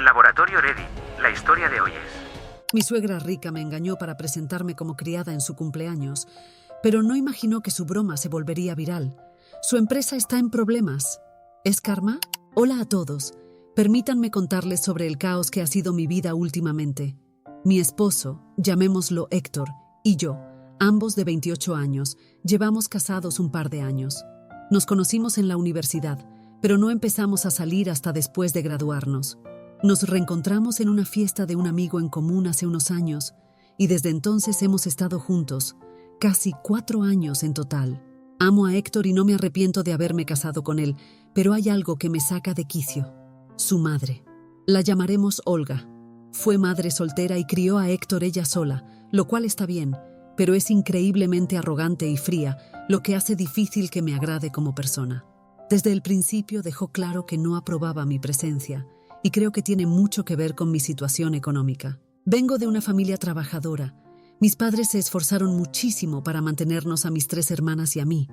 Laboratorio Ready, la historia de hoy es... Mi suegra rica me engañó para presentarme como criada en su cumpleaños, pero no imaginó que su broma se volvería viral. Su empresa está en problemas. ¿Es karma? Hola a todos. Permítanme contarles sobre el caos que ha sido mi vida últimamente. Mi esposo, llamémoslo Héctor, y yo, ambos de 28 años, llevamos casados un par de años. Nos conocimos en la universidad, pero no empezamos a salir hasta después de graduarnos. Nos reencontramos en una fiesta de un amigo en común hace unos años, y desde entonces hemos estado juntos, casi 4 años en total. Amo a Héctor y no me arrepiento de haberme casado con él, pero hay algo que me saca de quicio. Su madre. La llamaremos Olga. Fue madre soltera y crió a Héctor ella sola, lo cual está bien, pero es increíblemente arrogante y fría, lo que hace difícil que me agrade como persona. Desde el principio dejó claro que no aprobaba mi presencia, y creo que tiene mucho que ver con mi situación económica. Vengo de una familia trabajadora. Mis padres se esforzaron muchísimo para mantenernos a mis 3 hermanas y a mí.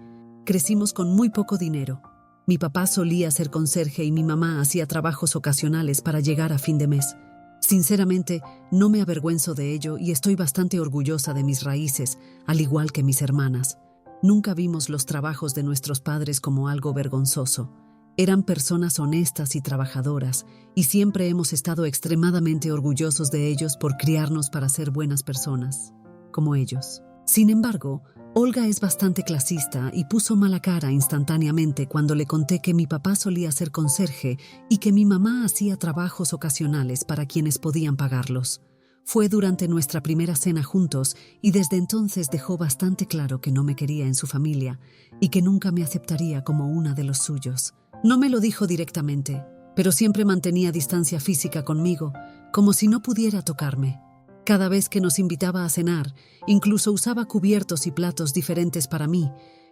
Crecimos con muy poco dinero. Mi papá solía ser conserje y mi mamá hacía trabajos ocasionales para llegar a fin de mes. Sinceramente, no me avergüenzo de ello y estoy bastante orgullosa de mis raíces, al igual que mis hermanas. Nunca vimos los trabajos de nuestros padres como algo vergonzoso. Eran personas honestas y trabajadoras, y siempre hemos estado extremadamente orgullosos de ellos por criarnos para ser buenas personas, como ellos. Sin embargo, Olga es bastante clasista y puso mala cara instantáneamente cuando le conté que mi papá solía ser conserje y que mi mamá hacía trabajos ocasionales para quienes podían pagarlos. Fue durante nuestra primera cena juntos y desde entonces dejó bastante claro que no me quería en su familia y que nunca me aceptaría como una de los suyos. No me lo dijo directamente, pero siempre mantenía distancia física conmigo, como si no pudiera tocarme. Cada vez que nos invitaba a cenar, incluso usaba cubiertos y platos diferentes para mí,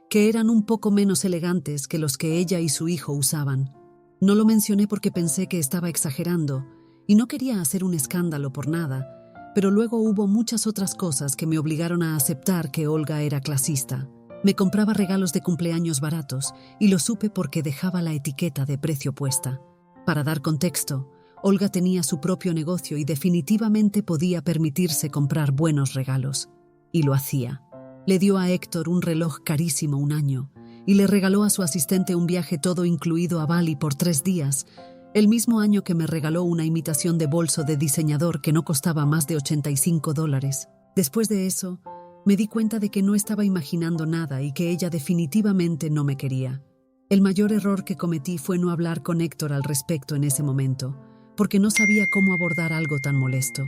que eran un poco menos elegantes que los que ella y su hijo usaban. No lo mencioné porque pensé que estaba exagerando y no quería hacer un escándalo por nada, pero luego hubo muchas otras cosas que me obligaron a aceptar que Olga era clasista. Me compraba regalos de cumpleaños baratos y lo supe porque dejaba la etiqueta de precio puesta. Para dar contexto, Olga tenía su propio negocio y definitivamente podía permitirse comprar buenos regalos. Y lo hacía. Le dio a Héctor un reloj carísimo un año y le regaló a su asistente un viaje todo incluido a Bali por 3 días, el mismo año que me regaló una imitación de bolso de diseñador que no costaba más de $85. Después de eso, me di cuenta de que no estaba imaginando nada y que ella definitivamente no me quería. El mayor error que cometí fue no hablar con Héctor al respecto en ese momento, porque no sabía cómo abordar algo tan molesto.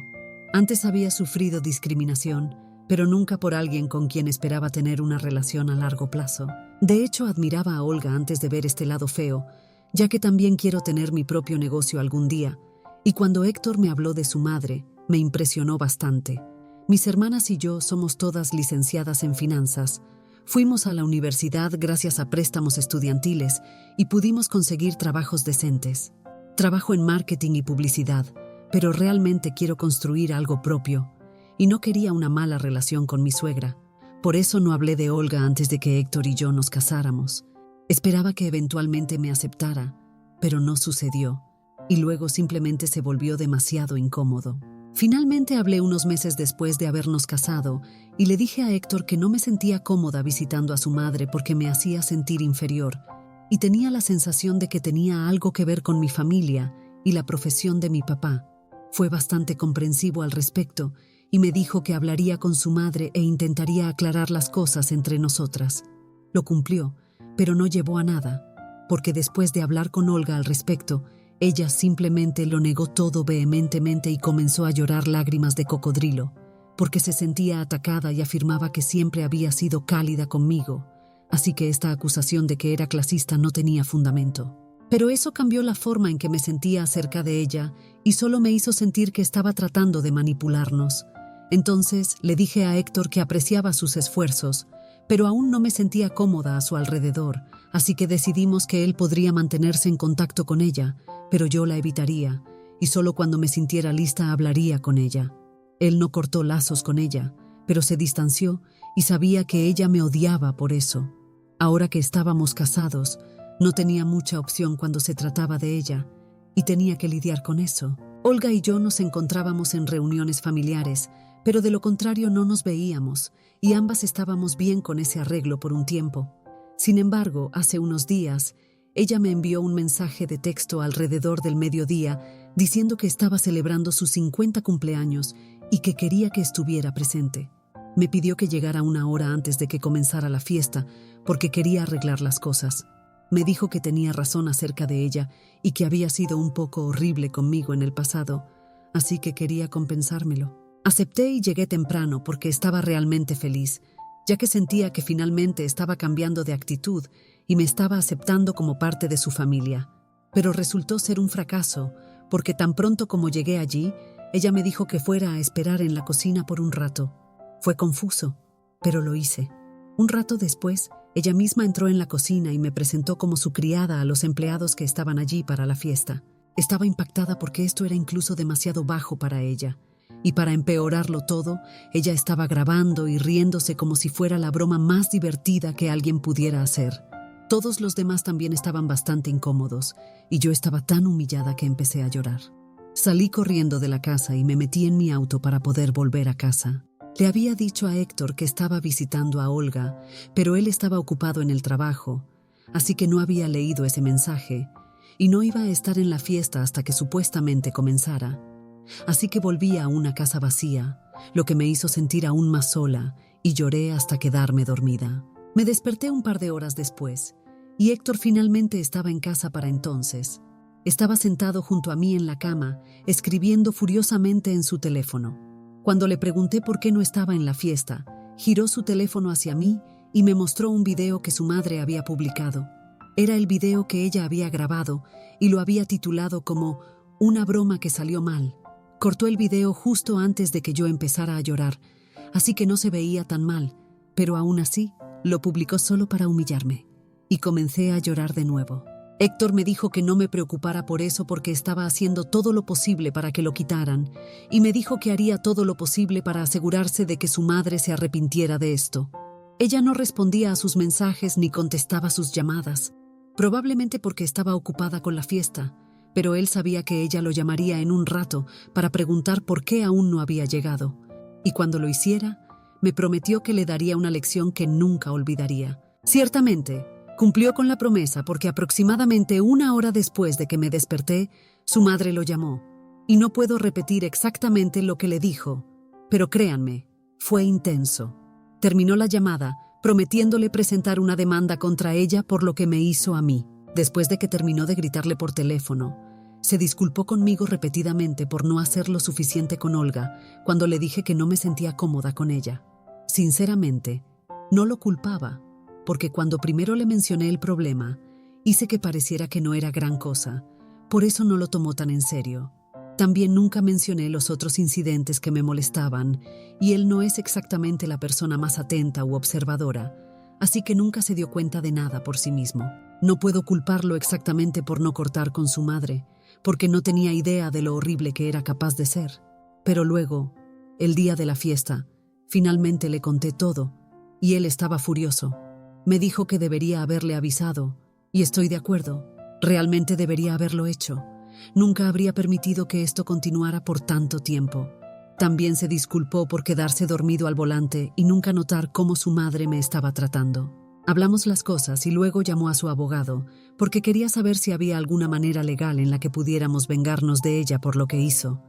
Antes había sufrido discriminación, pero nunca por alguien con quien esperaba tener una relación a largo plazo. De hecho, admiraba a Olga antes de ver este lado feo, ya que también quiero tener mi propio negocio algún día, y cuando Héctor me habló de su madre, me impresionó bastante. Mis hermanas y yo somos todas licenciadas en finanzas. Fuimos a la universidad gracias a préstamos estudiantiles y pudimos conseguir trabajos decentes. Trabajo en marketing y publicidad, pero realmente quiero construir algo propio, y no quería una mala relación con mi suegra. Por eso no hablé de Olga antes de que Héctor y yo nos casáramos. Esperaba que eventualmente me aceptara, pero no sucedió, y luego simplemente se volvió demasiado incómodo. Finalmente hablé unos meses después de habernos casado y le dije a Héctor que no me sentía cómoda visitando a su madre porque me hacía sentir inferior y tenía la sensación de que tenía algo que ver con mi familia y la profesión de mi papá. Fue bastante comprensivo al respecto y me dijo que hablaría con su madre e intentaría aclarar las cosas entre nosotras. Lo cumplió, pero no llevó a nada, porque después de hablar con Olga al respecto, ella simplemente lo negó todo vehementemente y comenzó a llorar lágrimas de cocodrilo, porque se sentía atacada y afirmaba que siempre había sido cálida conmigo, así que esta acusación de que era clasista no tenía fundamento. Pero eso cambió la forma en que me sentía acerca de ella y solo me hizo sentir que estaba tratando de manipularnos. Entonces le dije a Héctor que apreciaba sus esfuerzos, pero aún no me sentía cómoda a su alrededor, así que decidimos que él podría mantenerse en contacto con ella, pero yo la evitaría, y solo cuando me sintiera lista hablaría con ella. Él no cortó lazos con ella, pero se distanció y sabía que ella me odiaba por eso. Ahora que estábamos casados, no tenía mucha opción cuando se trataba de ella, y tenía que lidiar con eso. Olga y yo nos encontrábamos en reuniones familiares, pero de lo contrario no nos veíamos, y ambas estábamos bien con ese arreglo por un tiempo. Sin embargo, hace unos días, ella me envió un mensaje de texto alrededor del mediodía diciendo que estaba celebrando sus 50 cumpleaños y que quería que estuviera presente. Me pidió que llegara una hora antes de que comenzara la fiesta porque quería arreglar las cosas. Me dijo que tenía razón acerca de ella y que había sido un poco horrible conmigo en el pasado, así que quería compensármelo. Acepté y llegué temprano porque estaba realmente feliz, ya que sentía que finalmente estaba cambiando de actitud y me estaba aceptando como parte de su familia. Pero resultó ser un fracaso, porque tan pronto como llegué allí, ella me dijo que fuera a esperar en la cocina por un rato. Fue confuso, pero lo hice. Un rato después, ella misma entró en la cocina y me presentó como su criada a los empleados que estaban allí para la fiesta. Estaba impactada porque esto era incluso demasiado bajo para ella. Y para empeorarlo todo, ella estaba grabando y riéndose como si fuera la broma más divertida que alguien pudiera hacer. Todos los demás también estaban bastante incómodos, y yo estaba tan humillada que empecé a llorar. Salí corriendo de la casa y me metí en mi auto para poder volver a casa. Le había dicho a Héctor que estaba visitando a Olga, pero él estaba ocupado en el trabajo, así que no había leído ese mensaje, y no iba a estar en la fiesta hasta que supuestamente comenzara. Así que volví a una casa vacía, lo que me hizo sentir aún más sola, y lloré hasta quedarme dormida. Me desperté un par de horas después, y Héctor finalmente estaba en casa para entonces. Estaba sentado junto a mí en la cama, escribiendo furiosamente en su teléfono. Cuando le pregunté por qué no estaba en la fiesta, giró su teléfono hacia mí y me mostró un video que su madre había publicado. Era el video que ella había grabado y lo había titulado como «Una broma que salió mal». Cortó el video justo antes de que yo empezara a llorar, así que no se veía tan mal, pero aún así lo publicó solo para humillarme. Y comencé a llorar de nuevo. Héctor me dijo que no me preocupara por eso porque estaba haciendo todo lo posible para que lo quitaran, y me dijo que haría todo lo posible para asegurarse de que su madre se arrepintiera de esto. Ella no respondía a sus mensajes ni contestaba sus llamadas, probablemente porque estaba ocupada con la fiesta, pero él sabía que ella lo llamaría en un rato para preguntar por qué aún no había llegado, y cuando lo hiciera, me prometió que le daría una lección que nunca olvidaría. Ciertamente, cumplió con la promesa porque aproximadamente una hora después de que me desperté, su madre lo llamó. Y no puedo repetir exactamente lo que le dijo, pero créanme, fue intenso. Terminó la llamada, prometiéndole presentar una demanda contra ella por lo que me hizo a mí. Después de que terminó de gritarle por teléfono, se disculpó conmigo repetidamente por no hacer lo suficiente con Olga cuando le dije que no me sentía cómoda con ella. Sinceramente, no lo culpaba, porque cuando primero le mencioné el problema, hice que pareciera que no era gran cosa, por eso no lo tomó tan en serio. También nunca mencioné los otros incidentes que me molestaban, y él no es exactamente la persona más atenta u observadora, así que nunca se dio cuenta de nada por sí mismo. No puedo culparlo exactamente por no cortar con su madre, porque no tenía idea de lo horrible que era capaz de ser. Pero luego, el día de la fiesta, finalmente le conté todo, y él estaba furioso. Me dijo que debería haberle avisado, y estoy de acuerdo. Realmente debería haberlo hecho. Nunca habría permitido que esto continuara por tanto tiempo. También se disculpó por quedarse dormido al volante y nunca notar cómo su madre me estaba tratando. Hablamos las cosas y luego llamó a su abogado, porque quería saber si había alguna manera legal en la que pudiéramos vengarnos de ella por lo que hizo.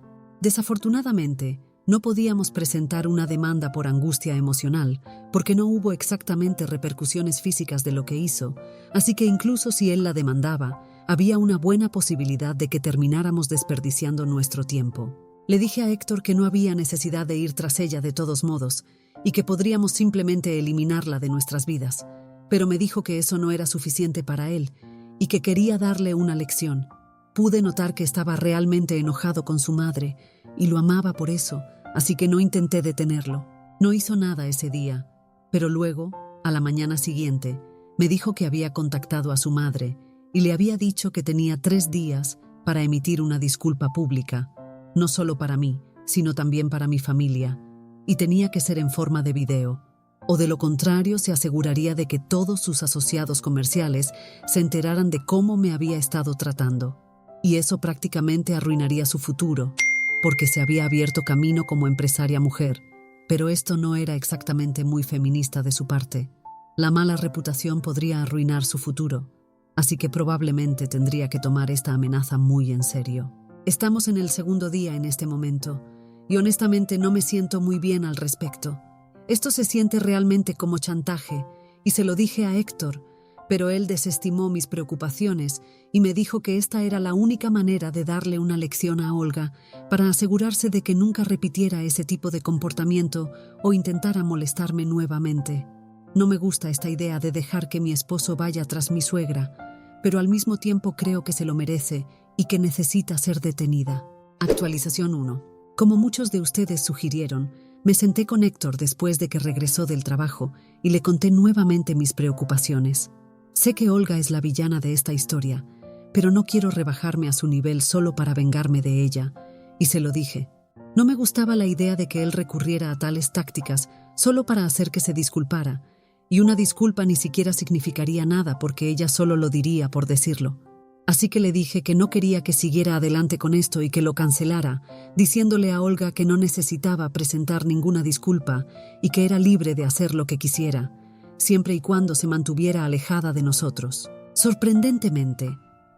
Desafortunadamente, no podíamos presentar una demanda por angustia emocional, porque no hubo exactamente repercusiones físicas de lo que hizo, así que incluso si él la demandaba, había una buena posibilidad de que termináramos desperdiciando nuestro tiempo. Le dije a Héctor que no había necesidad de ir tras ella de todos modos, y que podríamos simplemente eliminarla de nuestras vidas, pero me dijo que eso no era suficiente para él, y que quería darle una lección. Pude notar que estaba realmente enojado con su madre, y lo amaba por eso, así que no intenté detenerlo. No hizo nada ese día, pero luego, a la mañana siguiente, me dijo que había contactado a su madre y le había dicho que tenía 3 días para emitir una disculpa pública, no solo para mí, sino también para mi familia, y tenía que ser en forma de video, o de lo contrario se aseguraría de que todos sus asociados comerciales se enteraran de cómo me había estado tratando. y eso prácticamente arruinaría su futuro, porque se había abierto camino como empresaria mujer. Pero esto no era exactamente muy feminista de su parte. La mala reputación podría arruinar su futuro, así que probablemente tendría que tomar esta amenaza muy en serio. Estamos en el segundo día en este momento, y honestamente no me siento muy bien al respecto. Esto se siente realmente como chantaje, y se lo dije a Héctor, pero él desestimó mis preocupaciones y me dijo que esta era la única manera de darle una lección a Olga para asegurarse de que nunca repitiera ese tipo de comportamiento o intentara molestarme nuevamente. No me gusta esta idea de dejar que mi esposo vaya tras mi suegra, pero al mismo tiempo creo que se lo merece y que necesita ser detenida. Actualización 1. Como muchos de ustedes sugirieron, me senté con Héctor después de que regresó del trabajo y le conté nuevamente mis preocupaciones. Sé que Olga es la villana de esta historia, pero no quiero rebajarme a su nivel solo para vengarme de ella, y se lo dije. No me gustaba la idea de que él recurriera a tales tácticas solo para hacer que se disculpara, y una disculpa ni siquiera significaría nada porque ella solo lo diría por decirlo. Así que le dije que no quería que siguiera adelante con esto y que lo cancelara, diciéndole a Olga que no necesitaba presentar ninguna disculpa y que era libre de hacer lo que quisiera, siempre y cuando se mantuviera alejada de nosotros. Sorprendentemente,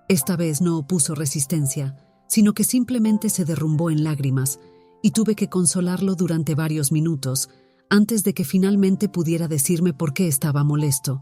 esta vez no opuso resistencia, sino que simplemente se derrumbó en lágrimas, y tuve que consolarlo durante varios minutos, antes de que finalmente pudiera decirme por qué estaba molesto.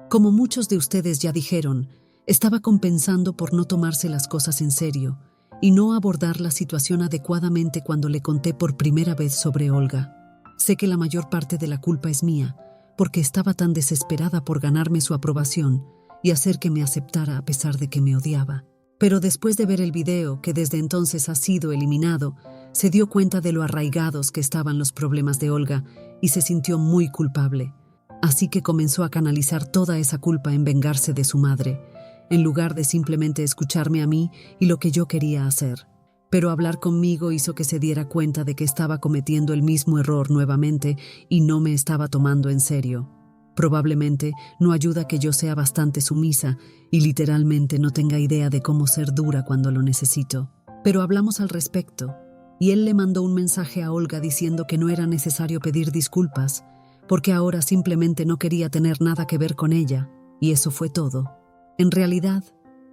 Como muchos de ustedes ya dijeron, estaba compensando por no tomarse las cosas en serio y no abordar la situación adecuadamente cuando le conté por primera vez sobre Olga. Sé que la mayor parte de la culpa es mía, porque estaba tan desesperada por ganarme su aprobación y hacer que me aceptara a pesar de que me odiaba. Pero después de ver el video, que desde entonces ha sido eliminado, se dio cuenta de lo arraigados que estaban los problemas de Olga y se sintió muy culpable. Así que comenzó a canalizar toda esa culpa en vengarse de su madre, en lugar de simplemente escucharme a mí y lo que yo quería hacer. Pero hablar conmigo hizo que se diera cuenta de que estaba cometiendo el mismo error nuevamente y no me estaba tomando en serio. Probablemente no ayuda que yo sea bastante sumisa y literalmente no tenga idea de cómo ser dura cuando lo necesito. Pero hablamos al respecto, y él le mandó un mensaje a Olga diciendo que no era necesario pedir disculpas, porque ahora simplemente no quería tener nada que ver con ella, y eso fue todo. En realidad,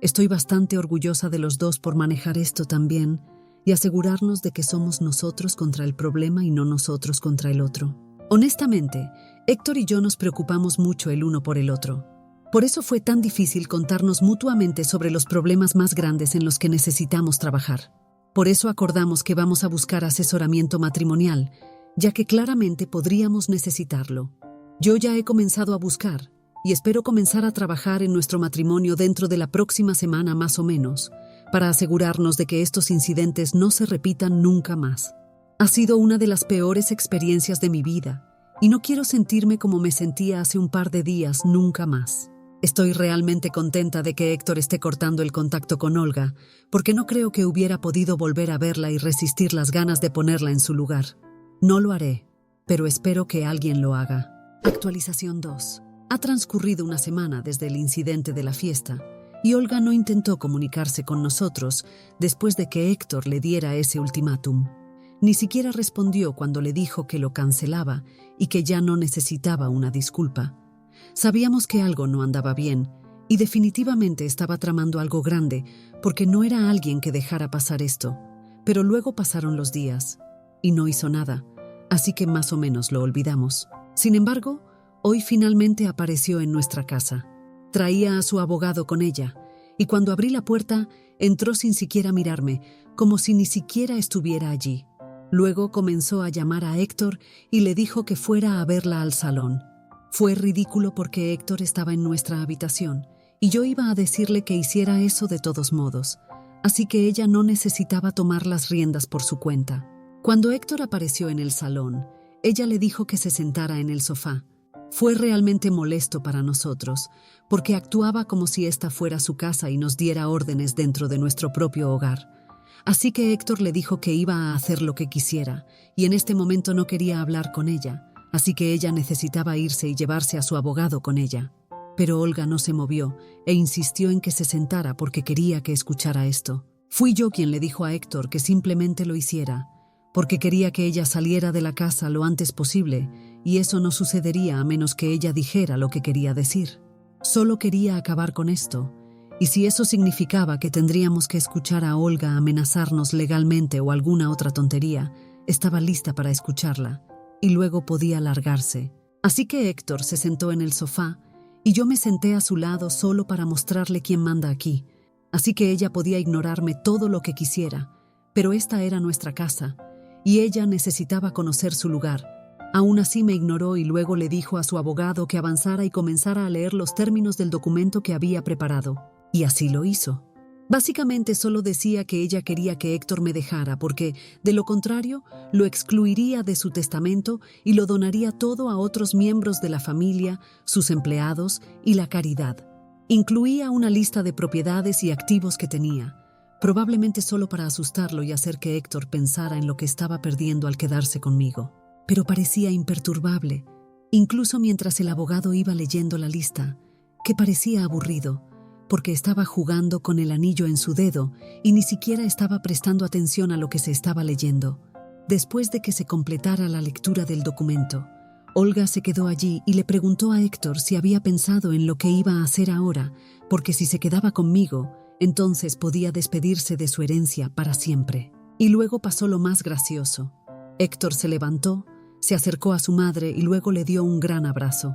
estoy bastante orgullosa de los dos por manejar esto también y asegurarnos de que somos nosotros contra el problema y no nosotros contra el otro. Honestamente, Héctor y yo nos preocupamos mucho el uno por el otro. Por eso fue tan difícil contarnos mutuamente sobre los problemas más grandes en los que necesitamos trabajar. Por eso acordamos que vamos a buscar asesoramiento matrimonial, ya que claramente podríamos necesitarlo. Yo ya he comenzado a buscar, y espero comenzar a trabajar en nuestro matrimonio dentro de la próxima semana más o menos, para asegurarnos de que estos incidentes no se repitan nunca más. Ha sido una de las peores experiencias de mi vida, y no quiero sentirme como me sentía hace un par de días nunca más. Estoy realmente contenta de que Héctor esté cortando el contacto con Olga, porque no creo que hubiera podido volver a verla y resistir las ganas de ponerla en su lugar. No lo haré, pero espero que alguien lo haga. Actualización 2. Ha transcurrido una semana desde el incidente de la fiesta, y Olga no intentó comunicarse con nosotros después de que Héctor le diera ese ultimátum. Ni siquiera respondió cuando le dijo que lo cancelaba y que ya no necesitaba una disculpa. Sabíamos que algo no andaba bien, y definitivamente estaba tramando algo grande, porque no era alguien que dejara pasar esto. Pero luego pasaron los días, y no hizo nada, así que más o menos lo olvidamos. Sin embargo, hoy finalmente apareció en nuestra casa. Traía a su abogado con ella, y cuando abrí la puerta, entró sin siquiera mirarme, como si ni siquiera estuviera allí. Luego comenzó a llamar a Héctor y le dijo que fuera a verla al salón. Fue ridículo porque Héctor estaba en nuestra habitación, y yo iba a decirle que hiciera eso de todos modos, así que ella no necesitaba tomar las riendas por su cuenta. Cuando Héctor apareció en el salón, ella le dijo que se sentara en el sofá. Fue realmente molesto para nosotros, porque actuaba como si esta fuera su casa y nos diera órdenes dentro de nuestro propio hogar. Así que Héctor le dijo que iba a hacer lo que quisiera, y en este momento no quería hablar con ella, así que ella necesitaba irse y llevarse a su abogado con ella. Pero Olga no se movió e insistió en que se sentara porque quería que escuchara esto. Fui yo quien le dijo a Héctor que simplemente lo hiciera, porque quería que ella saliera de la casa lo antes posible, y eso no sucedería a menos que ella dijera lo que quería decir. Solo quería acabar con esto, y si eso significaba que tendríamos que escuchar a Olga amenazarnos legalmente o alguna otra tontería, estaba lista para escucharla, y luego podía largarse. Así que Héctor se sentó en el sofá, y yo me senté a su lado solo para mostrarle quién manda aquí, así que ella podía ignorarme todo lo que quisiera, pero esta era nuestra casa, y ella necesitaba conocer su lugar. Aún así me ignoró y luego le dijo a su abogado que avanzara y comenzara a leer los términos del documento que había preparado. Y así lo hizo. Básicamente solo decía que ella quería que Héctor me dejara porque, de lo contrario, lo excluiría de su testamento y lo donaría todo a otros miembros de la familia, sus empleados y la caridad. Incluía una lista de propiedades y activos que tenía, probablemente solo para asustarlo y hacer que Héctor pensara en lo que estaba perdiendo al quedarse conmigo. Pero parecía imperturbable, incluso mientras el abogado iba leyendo la lista, que parecía aburrido, porque estaba jugando con el anillo en su dedo y ni siquiera estaba prestando atención a lo que se estaba leyendo. Después de que se completara la lectura del documento, Olga se quedó allí y le preguntó a Héctor si había pensado en lo que iba a hacer ahora, porque si se quedaba conmigo, entonces podía despedirse de su herencia para siempre. Y luego pasó lo más gracioso. Héctor se levantó, se acercó a su madre y luego le dio un gran abrazo.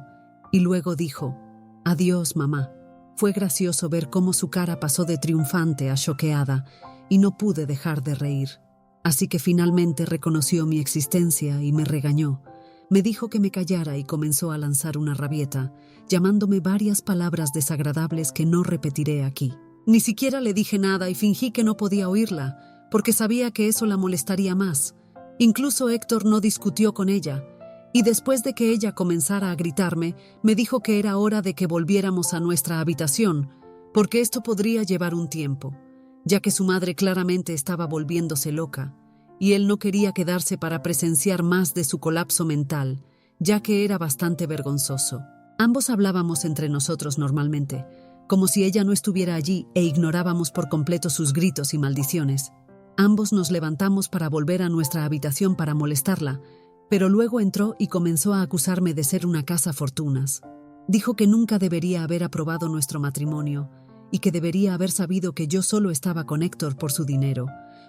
Y luego dijo, «Adiós, mamá». Fue gracioso ver cómo su cara pasó de triunfante a choqueada y no pude dejar de reír. Así que finalmente reconoció mi existencia y me regañó. Me dijo que me callara y comenzó a lanzar una rabieta, llamándome varias palabras desagradables que no repetiré aquí. Ni siquiera le dije nada y fingí que no podía oírla, porque sabía que eso la molestaría más. Incluso Héctor no discutió con ella, y después de que ella comenzara a gritarme, me dijo que era hora de que volviéramos a nuestra habitación, porque esto podría llevar un tiempo, ya que su madre claramente estaba volviéndose loca, y él no quería quedarse para presenciar más de su colapso mental, ya que era bastante vergonzoso. Ambos hablábamos entre nosotros normalmente, como si ella no estuviera allí e ignorábamos por completo sus gritos y maldiciones. Ambos nos levantamos para volver a nuestra habitación para molestarla, pero luego entró y comenzó a acusarme de ser una cazafortunas. Dijo que nunca debería haber aprobado nuestro matrimonio y que debería haber sabido que yo solo estaba con Héctor por su dinero,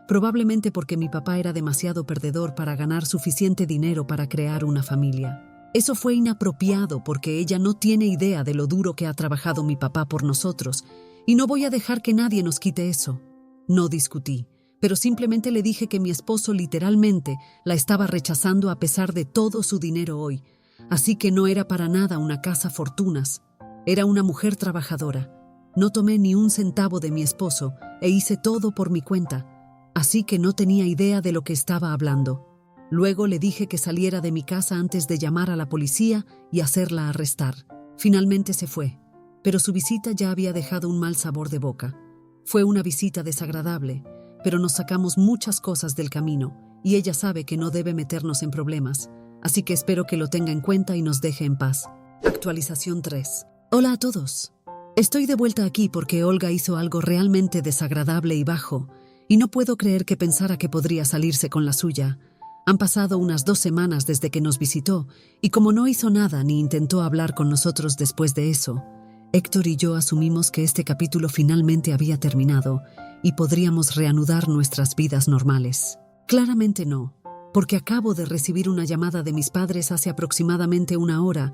probablemente porque mi papá era demasiado perdedor para ganar suficiente dinero para crear una familia. Eso fue inapropiado porque ella no tiene idea de lo duro que ha trabajado mi papá por nosotros y no voy a dejar que nadie nos quite eso. No discutí, pero simplemente le dije que mi esposo literalmente la estaba rechazando a pesar de todo su dinero hoy, así que no era para nada una cazafortunas, era una mujer trabajadora. No tomé ni un centavo de mi esposo e hice todo por mi cuenta, así que no tenía idea de lo que estaba hablando. Luego le dije que saliera de mi casa antes de llamar a la policía y hacerla arrestar. Finalmente se fue, pero su visita ya había dejado un mal sabor de boca. Fue una visita desagradable, pero nos sacamos muchas cosas del camino y ella sabe que no debe meternos en problemas, así que espero que lo tenga en cuenta y nos deje en paz. Actualización 3. Hola a todos. Estoy de vuelta aquí porque Olga hizo algo realmente desagradable y bajo, y no puedo creer que pensara que podría salirse con la suya. Han pasado unas 2 semanas desde que nos visitó, y como no hizo nada ni intentó hablar con nosotros después de eso, Héctor y yo asumimos que este capítulo finalmente había terminado y podríamos reanudar nuestras vidas normales. Claramente no, porque acabo de recibir una llamada de mis padres hace aproximadamente 1 hora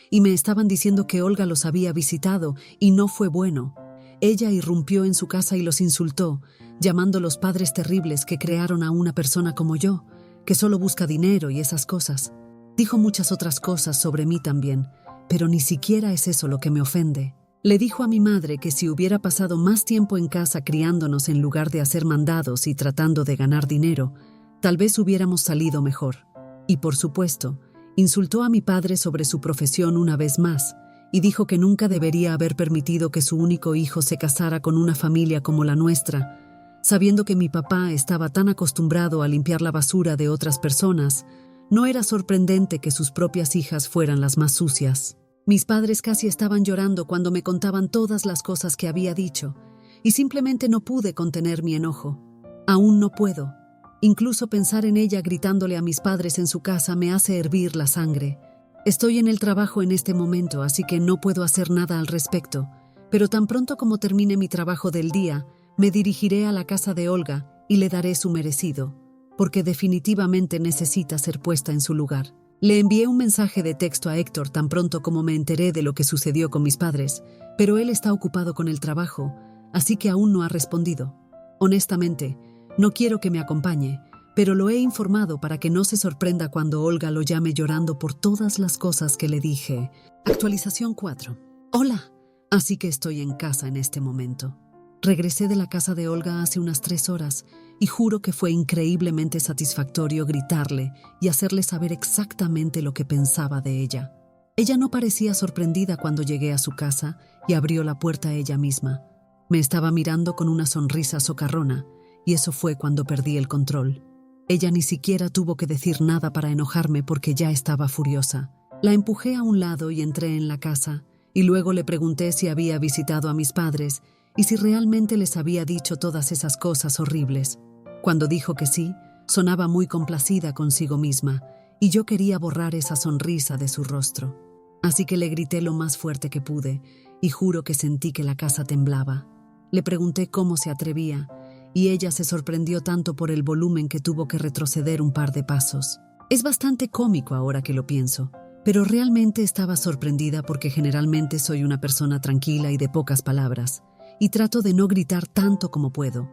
y me estaban diciendo que Olga los había visitado y no fue bueno. Ella irrumpió en su casa y los insultó, llamándolos padres terribles que crearon a una persona como yo, que solo busca dinero y esas cosas. Dijo muchas otras cosas sobre mí también, pero ni siquiera es eso lo que me ofende. Le dijo a mi madre que si hubiera pasado más tiempo en casa criándonos en lugar de hacer mandados y tratando de ganar dinero, tal vez hubiéramos salido mejor. Y por supuesto, insultó a mi padre sobre su profesión una vez más y dijo que nunca debería haber permitido que su único hijo se casara con una familia como la nuestra, sabiendo que mi papá estaba tan acostumbrado a limpiar la basura de otras personas. No era sorprendente que sus propias hijas fueran las más sucias. Mis padres casi estaban llorando cuando me contaban todas las cosas que había dicho, y simplemente no pude contener mi enojo. Aún no puedo. Incluso pensar en ella gritándole a mis padres en su casa me hace hervir la sangre. Estoy en el trabajo en este momento, así que no puedo hacer nada al respecto, pero tan pronto como termine mi trabajo del día, me dirigiré a la casa de Olga y le daré su merecido, porque definitivamente necesita ser puesta en su lugar. Le envié un mensaje de texto a Héctor tan pronto como me enteré de lo que sucedió con mis padres, pero él está ocupado con el trabajo, así que aún no ha respondido. Honestamente, no quiero que me acompañe, pero lo he informado para que no se sorprenda cuando Olga lo llame llorando por todas las cosas que le dije. Actualización 4. Hola. Así que estoy en casa en este momento. Regresé de la casa de Olga hace unas 3 horas y juro que fue increíblemente satisfactorio gritarle y hacerle saber exactamente lo que pensaba de ella. Ella no parecía sorprendida cuando llegué a su casa y abrió la puerta ella misma. Me estaba mirando con una sonrisa socarrona y eso fue cuando perdí el control. Ella ni siquiera tuvo que decir nada para enojarme porque ya estaba furiosa. La empujé a un lado y entré en la casa y luego le pregunté si había visitado a mis padres y si realmente les había dicho todas esas cosas horribles. Cuando dijo que sí, sonaba muy complacida consigo misma y yo quería borrar esa sonrisa de su rostro. Así que le grité lo más fuerte que pude y juro que sentí que la casa temblaba. Le pregunté cómo se atrevía y ella se sorprendió tanto por el volumen que tuvo que retroceder un par de pasos. Es bastante cómico ahora que lo pienso, pero realmente estaba sorprendida porque generalmente soy una persona tranquila y de pocas palabras, y trato de no gritar tanto como puedo.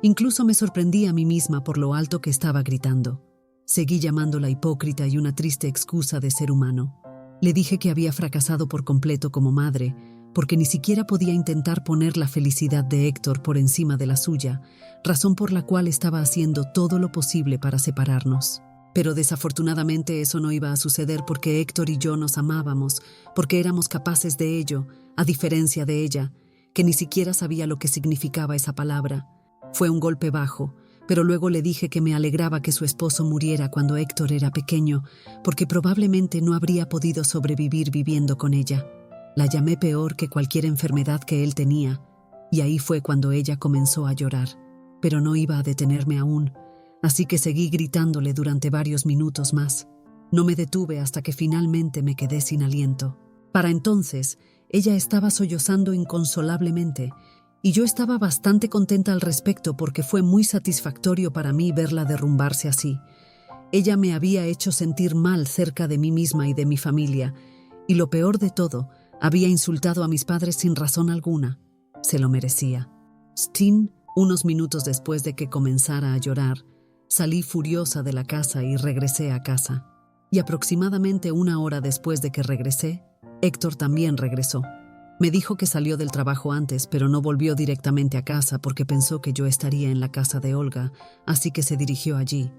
Incluso me sorprendí a mí misma por lo alto que estaba gritando. Seguí llamándola hipócrita y una triste excusa de ser humano. Le dije que había fracasado por completo como madre, porque ni siquiera podía intentar poner la felicidad de Héctor por encima de la suya, razón por la cual estaba haciendo todo lo posible para separarnos. Pero desafortunadamente eso no iba a suceder porque Héctor y yo nos amábamos, porque éramos capaces de ello, a diferencia de ella, que ni siquiera sabía lo que significaba esa palabra. Fue un golpe bajo, pero luego le dije que me alegraba que su esposo muriera cuando Héctor era pequeño, porque probablemente no habría podido sobrevivir viviendo con ella. La llamé peor que cualquier enfermedad que él tenía, y ahí fue cuando ella comenzó a llorar, pero no iba a detenerme aún, así que seguí gritándole durante varios minutos más. No me detuve hasta que finalmente me quedé sin aliento. Para entonces, ella estaba sollozando inconsolablemente, y yo estaba bastante contenta al respecto porque fue muy satisfactorio para mí verla derrumbarse así. Ella me había hecho sentir mal cerca de mí misma y de mi familia, y lo peor de todo, había insultado a mis padres sin razón alguna. Se lo merecía. Steen, unos minutos después de que comenzara a llorar, salí furiosa de la casa y regresé a casa. Y aproximadamente 1 hora después de que regresé, Héctor también regresó. Me dijo que salió del trabajo antes, pero no volvió directamente a casa porque pensó que yo estaría en la casa de Olga, así que se dirigió allí.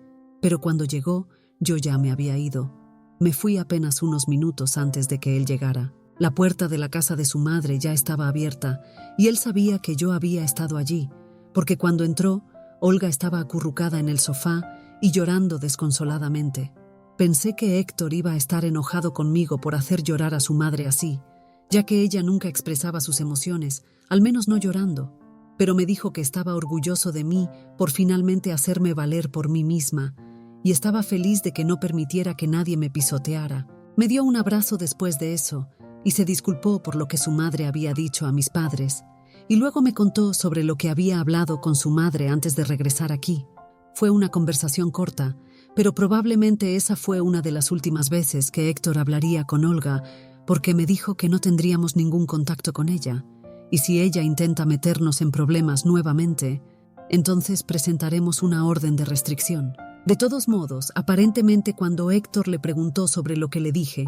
Pero cuando llegó, yo ya me había ido. Me fui apenas unos minutos antes de que él llegara. La puerta de la casa de su madre ya estaba abierta y él sabía que yo había estado allí, porque cuando entró, Olga estaba acurrucada en el sofá y llorando desconsoladamente. Pensé que Héctor iba a estar enojado conmigo por hacer llorar a su madre así, ya que ella nunca expresaba sus emociones, al menos no llorando, pero me dijo que estaba orgulloso de mí por finalmente hacerme valer por mí misma y estaba feliz de que no permitiera que nadie me pisoteara. Me dio un abrazo después de eso y se disculpó por lo que su madre había dicho a mis padres, y luego me contó sobre lo que había hablado con su madre antes de regresar aquí. Fue una conversación corta, pero probablemente esa fue una de las últimas veces que Héctor hablaría con Olga, porque me dijo que no tendríamos ningún contacto con ella, y si ella intenta meternos en problemas nuevamente, entonces presentaremos una orden de restricción. De todos modos, aparentemente cuando Héctor le preguntó sobre lo que le dije,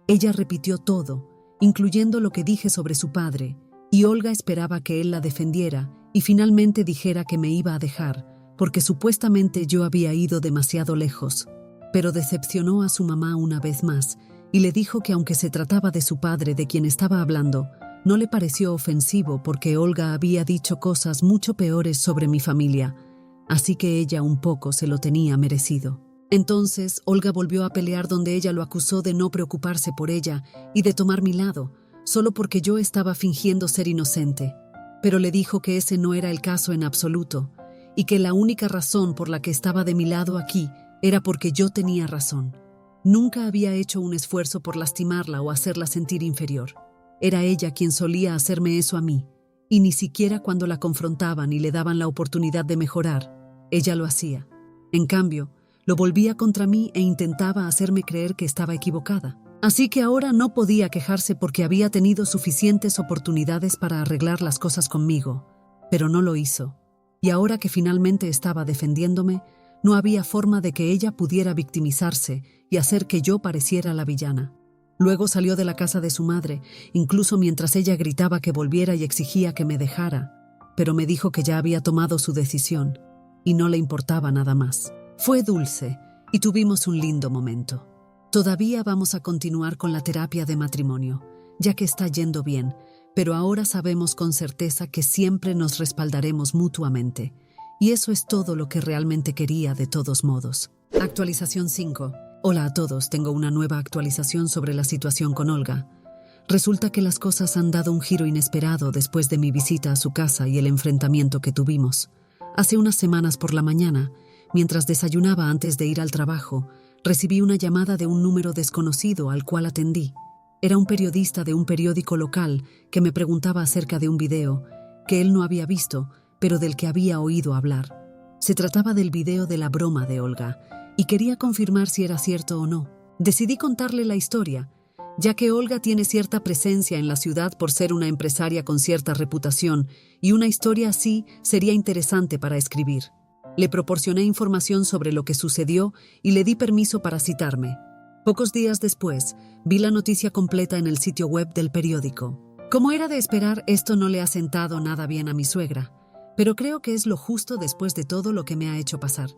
ella repitió todo, incluyendo lo que dije sobre su padre, y Olga esperaba que él la defendiera y finalmente dijera que me iba a dejar, porque supuestamente yo había ido demasiado lejos. Pero decepcionó a su mamá una vez más y le dijo que aunque se trataba de su padre de quien estaba hablando, no le pareció ofensivo porque Olga había dicho cosas mucho peores sobre mi familia, así que ella un poco se lo tenía merecido. Entonces, Olga volvió a pelear donde ella lo acusó de no preocuparse por ella y de tomar mi lado, solo porque yo estaba fingiendo ser inocente. pero le dijo que ese no era el caso en absoluto y que la única razón por la que estaba de mi lado aquí era porque yo tenía razón. Nunca había hecho un esfuerzo por lastimarla o hacerla sentir inferior. Era ella quien solía hacerme eso a mí, y ni siquiera cuando la confrontaban y le daban la oportunidad de mejorar, ella lo hacía. En cambio, lo volvía contra mí e intentaba hacerme creer que estaba equivocada. Así que ahora no podía quejarse porque había tenido suficientes oportunidades para arreglar las cosas conmigo, pero no lo hizo. Y ahora que finalmente estaba defendiéndome, no había forma de que ella pudiera victimizarse y hacer que yo pareciera la villana. Luego salió de la casa de su madre, incluso mientras ella gritaba que volviera y exigía que me dejara, pero me dijo que ya había tomado su decisión y no le importaba nada más. Fue dulce y tuvimos un lindo momento. Todavía vamos a continuar con la terapia de matrimonio, ya que está yendo bien, pero ahora sabemos con certeza que siempre nos respaldaremos mutuamente. Y eso es todo lo que realmente quería de todos modos. Actualización 5. Hola a todos, tengo una nueva actualización sobre la situación con Olga. Resulta que las cosas han dado un giro inesperado después de mi visita a su casa y el enfrentamiento que tuvimos. Hace unas semanas por la mañana, mientras desayunaba antes de ir al trabajo, recibí una llamada de un número desconocido al cual atendí. Era un periodista de un periódico local que me preguntaba acerca de un video que él no había visto, pero del que había oído hablar. Se trataba del video de la broma de Olga, y quería confirmar si era cierto o no. Decidí contarle la historia, ya que Olga tiene cierta presencia en la ciudad por ser una empresaria con cierta reputación, y una historia así sería interesante para escribir. Le proporcioné información sobre lo que sucedió y le di permiso para citarme. Pocos días después, vi la noticia completa en el sitio web del periódico. Como era de esperar, esto no le ha sentado nada bien a mi suegra, pero creo que es lo justo después de todo lo que me ha hecho pasar.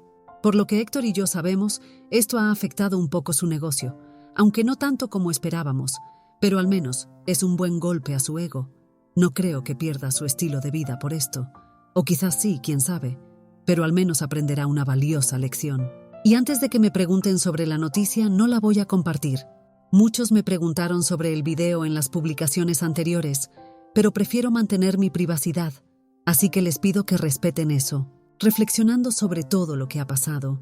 Por lo que Héctor y yo sabemos, esto ha afectado un poco su negocio, aunque no tanto como esperábamos, pero al menos es un buen golpe a su ego. No creo que pierda su estilo de vida por esto, o quizás sí, quién sabe, pero al menos aprenderá una valiosa lección. Y antes de que me pregunten sobre la noticia, no la voy a compartir. Muchos me preguntaron sobre el video en las publicaciones anteriores, pero prefiero mantener mi privacidad, así que les pido que respeten eso. Reflexionando sobre todo lo que ha pasado,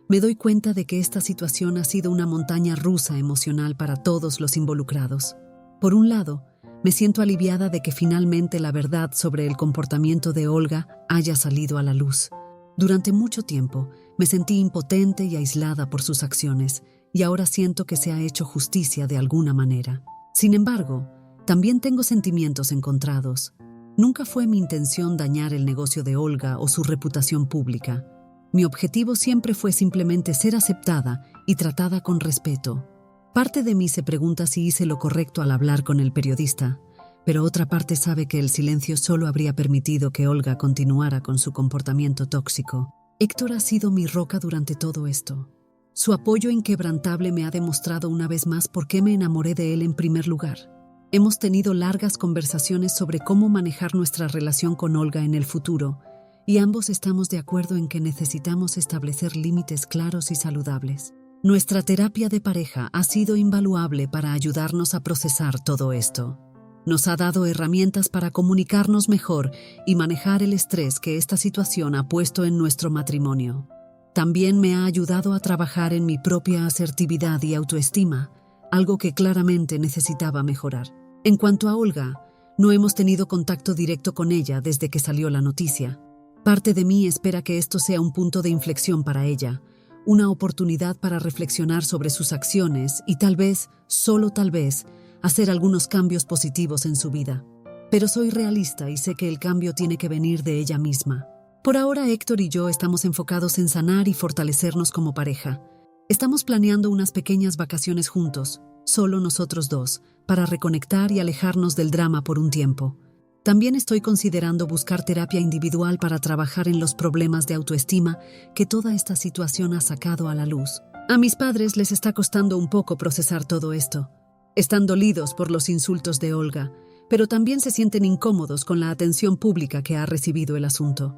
me doy cuenta de que esta situación ha sido una montaña rusa emocional para todos los involucrados. Por un lado, me siento aliviada de que finalmente la verdad sobre el comportamiento de Olga haya salido a la luz. Durante mucho tiempo, me sentí impotente y aislada por sus acciones, y ahora siento que se ha hecho justicia de alguna manera. Sin embargo, también tengo sentimientos encontrados. Nunca fue mi intención dañar el negocio de Olga o su reputación pública. Mi objetivo siempre fue simplemente ser aceptada y tratada con respeto. Parte de mí se pregunta si hice lo correcto al hablar con el periodista, pero otra parte sabe que el silencio solo habría permitido que Olga continuara con su comportamiento tóxico. Héctor ha sido mi roca durante todo esto. Su apoyo inquebrantable me ha demostrado una vez más por qué me enamoré de él en primer lugar. Hemos tenido largas conversaciones sobre cómo manejar nuestra relación con Olga en el futuro, y ambos estamos de acuerdo en que necesitamos establecer límites claros y saludables. Nuestra terapia de pareja ha sido invaluable para ayudarnos a procesar todo esto. Nos ha dado herramientas para comunicarnos mejor y manejar el estrés que esta situación ha puesto en nuestro matrimonio. También me ha ayudado a trabajar en mi propia asertividad y autoestima, algo que claramente necesitaba mejorar. En cuanto a Olga, no hemos tenido contacto directo con ella desde que salió la noticia. Parte de mí espera que esto sea un punto de inflexión para ella, una oportunidad para reflexionar sobre sus acciones y tal vez, solo tal vez, hacer algunos cambios positivos en su vida. Pero soy realista y sé que el cambio tiene que venir de ella misma. Por ahora, Héctor y yo estamos enfocados en sanar y fortalecernos como pareja. Estamos planeando unas pequeñas vacaciones juntos, solo nosotros dos, para reconectar y alejarnos del drama por un tiempo. También estoy considerando buscar terapia individual para trabajar en los problemas de autoestima que toda esta situación ha sacado a la luz. A mis padres les está costando un poco procesar todo esto. Están dolidos por los insultos de Olga, pero también se sienten incómodos con la atención pública que ha recibido el asunto.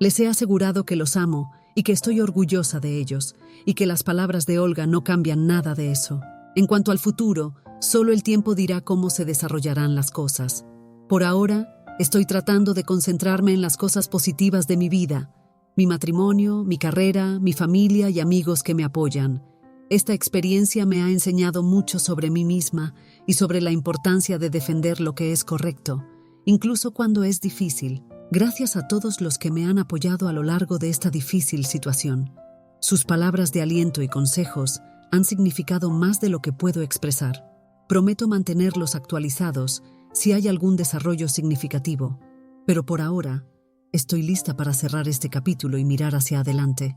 Les he asegurado que los amo y que estoy orgullosa de ellos, y que las palabras de Olga no cambian nada de eso. En cuanto al futuro, solo el tiempo dirá cómo se desarrollarán las cosas. Por ahora, Estoy tratando de concentrarme en las cosas positivas de mi vida, mi matrimonio, mi carrera, mi familia y amigos que me apoyan. Esta experiencia me ha enseñado mucho sobre mí misma y sobre la importancia de defender lo que es correcto, incluso cuando es difícil. Gracias a todos los que me han apoyado a lo largo de esta difícil situación. Sus palabras de aliento y consejos han significado más de lo que puedo expresar. Prometo mantenerlos actualizados si hay algún desarrollo significativo, pero por ahora estoy lista para cerrar este capítulo y mirar hacia adelante.